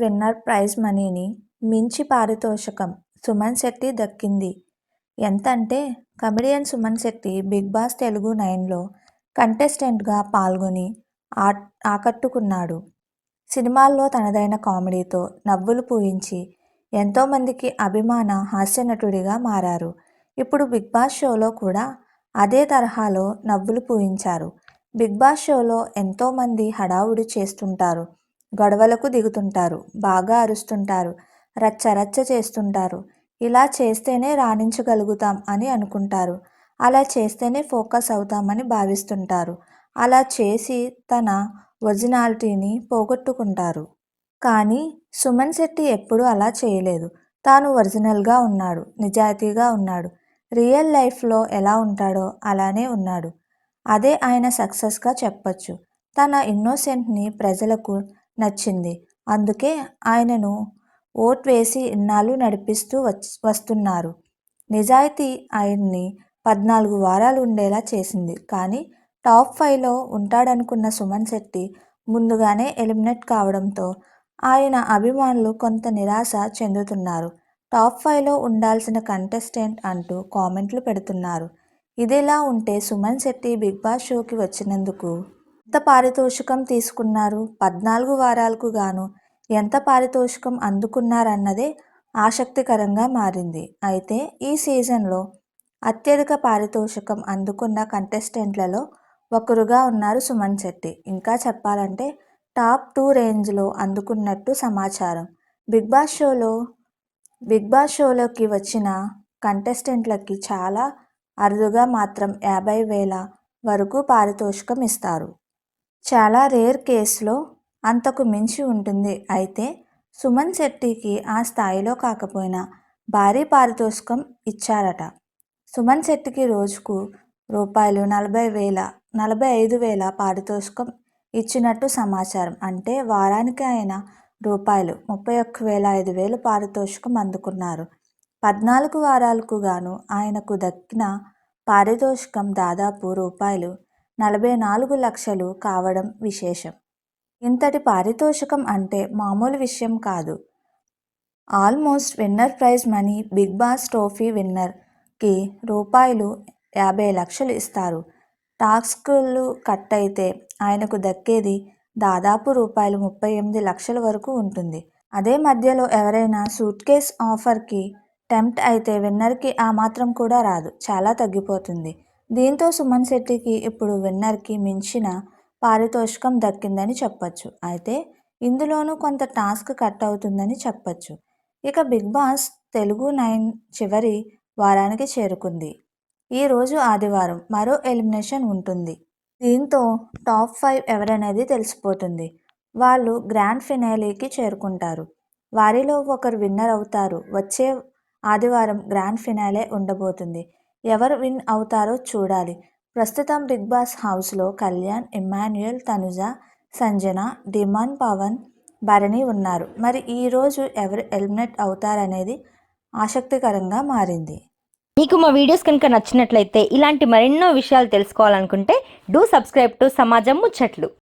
Winner praise మనీని మించి పారితోషికం సుమన్ శెట్టి దక్కింది. ఎంతంటే comedian Suman Shetty Bigg Boss Telugu 9లో కంటెస్టెంట్గా పాల్గొని ఆకట్టుకున్నాడు. సినిమాల్లో తనదైన కామెడీతో నవ్వులు పూయించి ఎంతోమందికి అభిమాన హాస్యనటుడిగా మారారు. ఇప్పుడు బిగ్ బాస్ షోలో కూడా అదే తరహాలో నవ్వులు పూయించారు. బిగ్ బాస్ షోలో ఎంతోమంది హడావుడి చేస్తుంటారు, గొడవలకు దిగుతుంటారు, బాగా అరుస్తుంటారు, రచ్చరచ్చ చేస్తుంటారు. ఇలా చేస్తేనే రాణించగలుగుతాం అని అనుకుంటారు. అలా చేస్తేనే ఫోకస్ అవుతామని భావిస్తుంటారు. అలా చేసి తన ఒరిజినాలిటీని పోగొట్టుకుంటారు. కానీ సుమన్ శెట్టి ఎప్పుడూ అలా చేయలేదు. తాను ఒరిజినల్గా ఉన్నాడు, నిజాయితీగా ఉన్నాడు. రియల్ లైఫ్లో ఎలా ఉంటాడో అలానే ఉన్నాడు. అదే ఆయన సక్సెస్గా చెప్పొచ్చు. తన ఇన్నోసెంట్ని ప్రజలకు నచ్చింది. అందుకే ఆయనను ఓట్ వేసి ఇన్నాళ్ళు నడిపిస్తూ వస్తున్నారు. నిజాయితీ ఆయన్ని 14 వారాలు ఉండేలా చేసింది. కానీ టాప్ 5లో ఉంటాడనుకున్న సుమన్ శెట్టి ముందుగానే ఎలిమినేట్ కావడంతో ఆయన అభిమానులు కొంత నిరాశ చెందుతున్నారు. టాప్ 5లో ఉండాల్సిన కంటెస్టెంట్ అంటూ కామెంట్లు పెడుతున్నారు. ఇదిలా ఉంటే సుమన్ శెట్టి బిగ్ బాస్ షోకి వచ్చినందుకు ఎంత పారితోషికం తీసుకున్నారు, 14 వారాలకు గాను ఎంత పారితోషికం అందుకున్నారన్నదే ఆసక్తికరంగా మారింది. అయితే ఈ సీజన్లో అత్యధిక పారితోషికం అందుకున్న కంటెస్టెంట్లలో ఒకరుగా ఉన్నారు సుమన్ శెట్టి. ఇంకా చెప్పాలంటే టాప్ 2 రేంజ్లో అందుకున్నట్టు సమాచారం. బిగ్ బాస్ షోలోకి వచ్చిన కంటెస్టెంట్లకి చాలా అరుదుగా మాత్రం 50,000 వరకు పారితోషికం ఇస్తారు. చాలా రేర్ కేసులో అంతకు మించి ఉంటుంది. అయితే సుమన్ శెట్టికి ఆ స్థాయిలో కాకపోయినా భారీ పారితోషికం ఇచ్చారట. సుమన్ శెట్టికి రోజుకు రూ. 45,000 పారితోషికం ఇచ్చినట్టు సమాచారం. అంటే వారానికి ఆయన రూ. 31,500 పారితోషికం అందుకున్నారు. 14 వారాలకు గాను ఆయనకు దక్కిన పారితోషికం దాదాపు రూ. 44 లక్షలు కావడం విశేషం. ఇంతటి పారితోషికం అంటే మామూలు విషయం కాదు. Almost winner prize money Bigg Boss trophy విన్నర్కి రూ. 50 లక్షలు ఇస్తారు. టాస్క్లు కట్ అయితే ఆయనకు దక్కేది దాదాపు రూ. 38 లక్షల వరకు ఉంటుంది. అదే మధ్యలో ఎవరైనా సూట్ కేస్ ఆఫర్కి టెంప్ట్ అయితే విన్నర్కి ఆ మాత్రం కూడా రాదు, చాలా తగ్గిపోతుంది. దీంతో సుమన్ శెట్టికి ఇప్పుడు విన్నర్కి మించిన పారితోషికం దక్కిందని చెప్పొచ్చు. అయితే ఇందులోనూ కొంత టాస్క్ కట్ అవుతుందని చెప్పొచ్చు. ఇక బిగ్ బాస్ తెలుగు 9 చివరి వారానికి చేరుకుంది. ఈరోజు ఆదివారం మరో ఎలిమినేషన్ ఉంటుంది. దీంతో టాప్ 5 ఎవరనేది తెలిసిపోతుంది. వాళ్ళు గ్రాండ్ ఫినాలేకి చేరుకుంటారు. వారిలో ఒకరు విన్నర్ అవుతారు. వచ్చే ఆదివారం గ్రాండ్ ఫినాలే ఉండబోతుంది. ఎవరు విన్ అవుతారో చూడాలి. ప్రస్తుతం బిగ్ బాస్ హౌస్లో కళ్యాణ్, ఇమ్మాన్యుయల్, తనుజ, సంజన, డిమాన్, పవన్, భరణి ఉన్నారు. మరి ఈరోజు ఎవరు ఎలిమినేట్ అవుతారనేది ఆసక్తికరంగా మారింది. మీకు మా వీడియోస్ కనుక నచ్చినట్లయితే ఇలాంటి మరెన్నో విషయాలు తెలుసుకోవాలనుకుంటే డూ సబ్స్క్రైబ్ టు సమాజం ముచ్చట్లు.